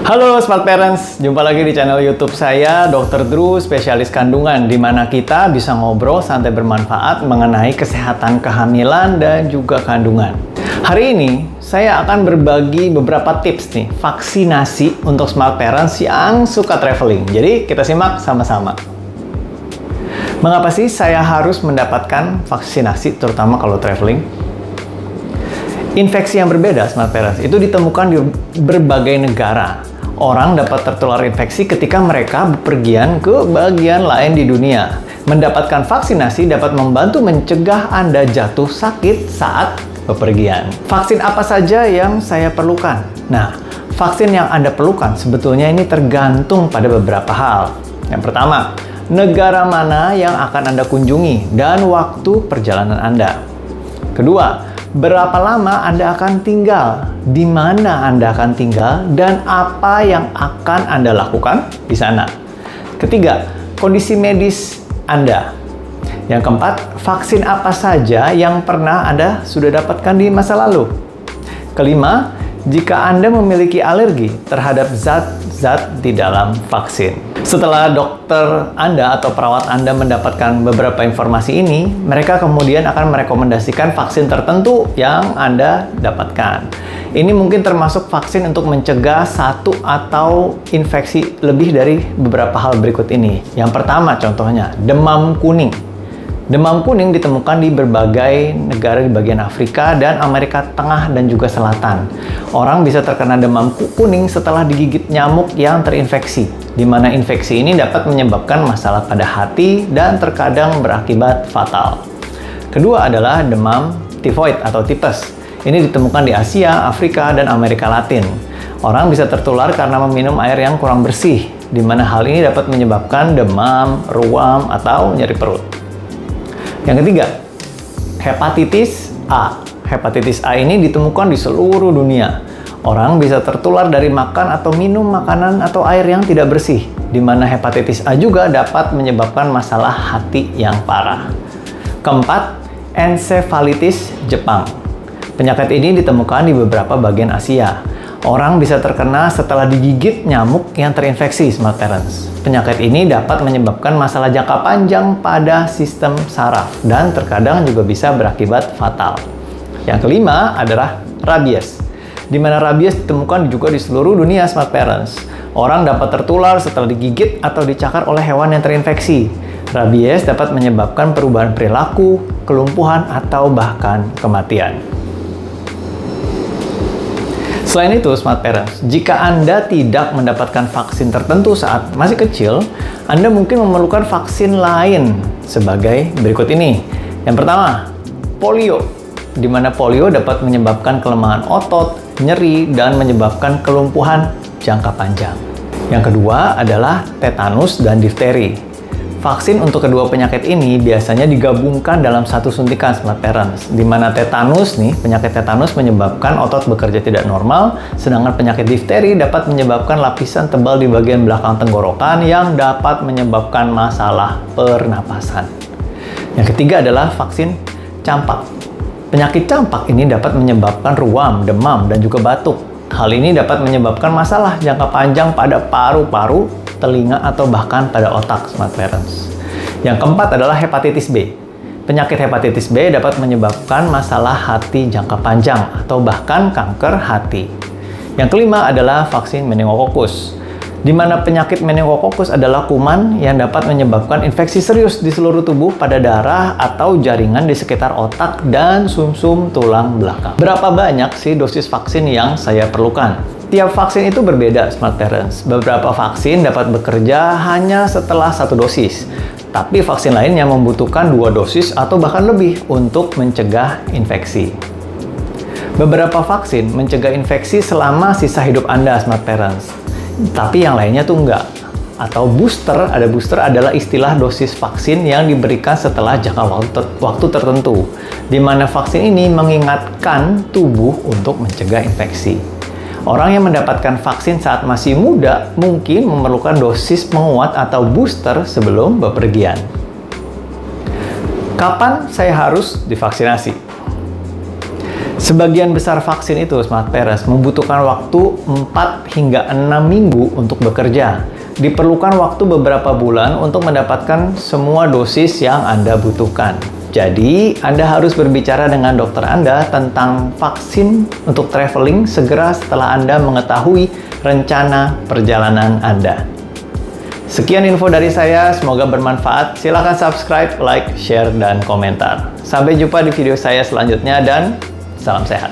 Halo Smart Parents, jumpa lagi di channel YouTube saya, Dr. Drew, spesialis kandungan, di mana kita bisa ngobrol santai bermanfaat mengenai kesehatan kehamilan dan juga kandungan. Hari ini, saya akan berbagi beberapa tips nih, vaksinasi untuk Smart Parents yang suka traveling. Jadi, kita simak sama-sama. Mengapa sih saya harus mendapatkan vaksinasi, terutama kalau traveling? Infeksi yang berbeda, Smart Parents, itu ditemukan di berbagai negara. Orang dapat tertular infeksi ketika mereka bepergian ke bagian lain di dunia. Mendapatkan vaksinasi dapat membantu mencegah Anda jatuh sakit saat bepergian. Vaksin apa saja yang saya perlukan? Nah, vaksin yang Anda perlukan sebetulnya ini tergantung pada beberapa hal. Yang pertama, negara mana yang akan Anda kunjungi dan waktu perjalanan Anda. Kedua, berapa lama Anda akan tinggal, di mana Anda akan tinggal, dan apa yang akan Anda lakukan di sana. Ketiga, kondisi medis Anda. Yang keempat, vaksin apa saja yang pernah Anda sudah dapatkan di masa lalu. Kelima, jika Anda memiliki alergi terhadap zat-zat di dalam vaksin. Setelah dokter Anda atau perawat Anda mendapatkan beberapa informasi ini, mereka kemudian akan merekomendasikan vaksin tertentu yang Anda dapatkan. Ini mungkin termasuk vaksin untuk mencegah satu atau infeksi lebih dari beberapa hal berikut ini. Yang pertama contohnya, demam kuning. Demam kuning ditemukan di berbagai negara di bagian Afrika dan Amerika Tengah dan juga Selatan. Orang bisa terkena demam kuning setelah digigit nyamuk yang terinfeksi, di mana infeksi ini dapat menyebabkan masalah pada hati dan terkadang berakibat fatal. Kedua adalah demam tifoid atau tipes. Ini ditemukan di Asia, Afrika, dan Amerika Latin. Orang bisa tertular karena meminum air yang kurang bersih, di mana hal ini dapat menyebabkan demam, ruam, atau nyeri perut. Yang ketiga, hepatitis A. Hepatitis A ini ditemukan di seluruh dunia. Orang bisa tertular dari makan atau minum makanan atau air yang tidak bersih, di mana hepatitis A juga dapat menyebabkan masalah hati yang parah. Keempat, ensefalitis Jepang. Penyakit ini ditemukan di beberapa bagian Asia. Orang bisa terkena setelah digigit nyamuk yang terinfeksi, Smart Parents. Penyakit ini dapat menyebabkan masalah jangka panjang pada sistem saraf dan terkadang juga bisa berakibat fatal. Yang kelima adalah rabies, di mana rabies ditemukan juga di seluruh dunia, Smart Parents. Orang dapat tertular setelah digigit atau dicakar oleh hewan yang terinfeksi. Rabies dapat menyebabkan perubahan perilaku, kelumpuhan, atau bahkan kematian. Selain itu, Smart Parents, jika Anda tidak mendapatkan vaksin tertentu saat masih kecil, Anda mungkin memerlukan vaksin lain sebagai berikut ini. Yang pertama, polio, di mana polio dapat menyebabkan kelemahan otot, nyeri, dan menyebabkan kelumpuhan jangka panjang. Yang kedua adalah tetanus dan difteri. Vaksin untuk kedua penyakit ini biasanya digabungkan dalam satu suntikan, Smart Parents, di mana tetanus penyakit tetanus menyebabkan otot bekerja tidak normal, sedangkan penyakit difteri dapat menyebabkan lapisan tebal di bagian belakang tenggorokan yang dapat menyebabkan masalah pernapasan. Yang ketiga adalah vaksin campak. Penyakit campak ini dapat menyebabkan ruam, demam, dan juga batuk. Hal ini dapat menyebabkan masalah jangka panjang pada paru-paru, telinga, atau bahkan pada otak, Smart Parents. Yang keempat adalah hepatitis B. Penyakit hepatitis B dapat menyebabkan masalah hati jangka panjang atau bahkan kanker hati. Yang kelima adalah vaksin meningokokus, di mana penyakit meningokokus adalah kuman yang dapat menyebabkan infeksi serius di seluruh tubuh pada darah atau jaringan di sekitar otak dan sumsum tulang belakang. Berapa banyak sih dosis vaksin yang saya perlukan? Tiap vaksin itu berbeda, Smart Parents. Beberapa vaksin dapat bekerja hanya setelah satu dosis, tapi vaksin lainnya membutuhkan 2 dosis atau bahkan lebih untuk mencegah infeksi. Beberapa vaksin mencegah infeksi selama sisa hidup Anda, Smart Parents, tapi yang lainnya tuh enggak. Atau booster, ada booster adalah istilah dosis vaksin yang diberikan setelah jangka waktu tertentu, di mana vaksin ini mengingatkan tubuh untuk mencegah infeksi. Orang yang mendapatkan vaksin saat masih muda mungkin memerlukan dosis penguat atau booster sebelum bepergian. Kapan saya harus divaksinasi? Sebagian besar vaksin itu, Smart Parents, membutuhkan waktu 4 hingga 6 minggu untuk bekerja. Diperlukan waktu beberapa bulan untuk mendapatkan semua dosis yang Anda butuhkan. Jadi, Anda harus berbicara dengan dokter Anda tentang vaksin untuk traveling segera setelah Anda mengetahui rencana perjalanan Anda. Sekian info dari saya, semoga bermanfaat. Silahkan subscribe, like, share, dan komentar. Sampai jumpa di video saya selanjutnya dan salam sehat.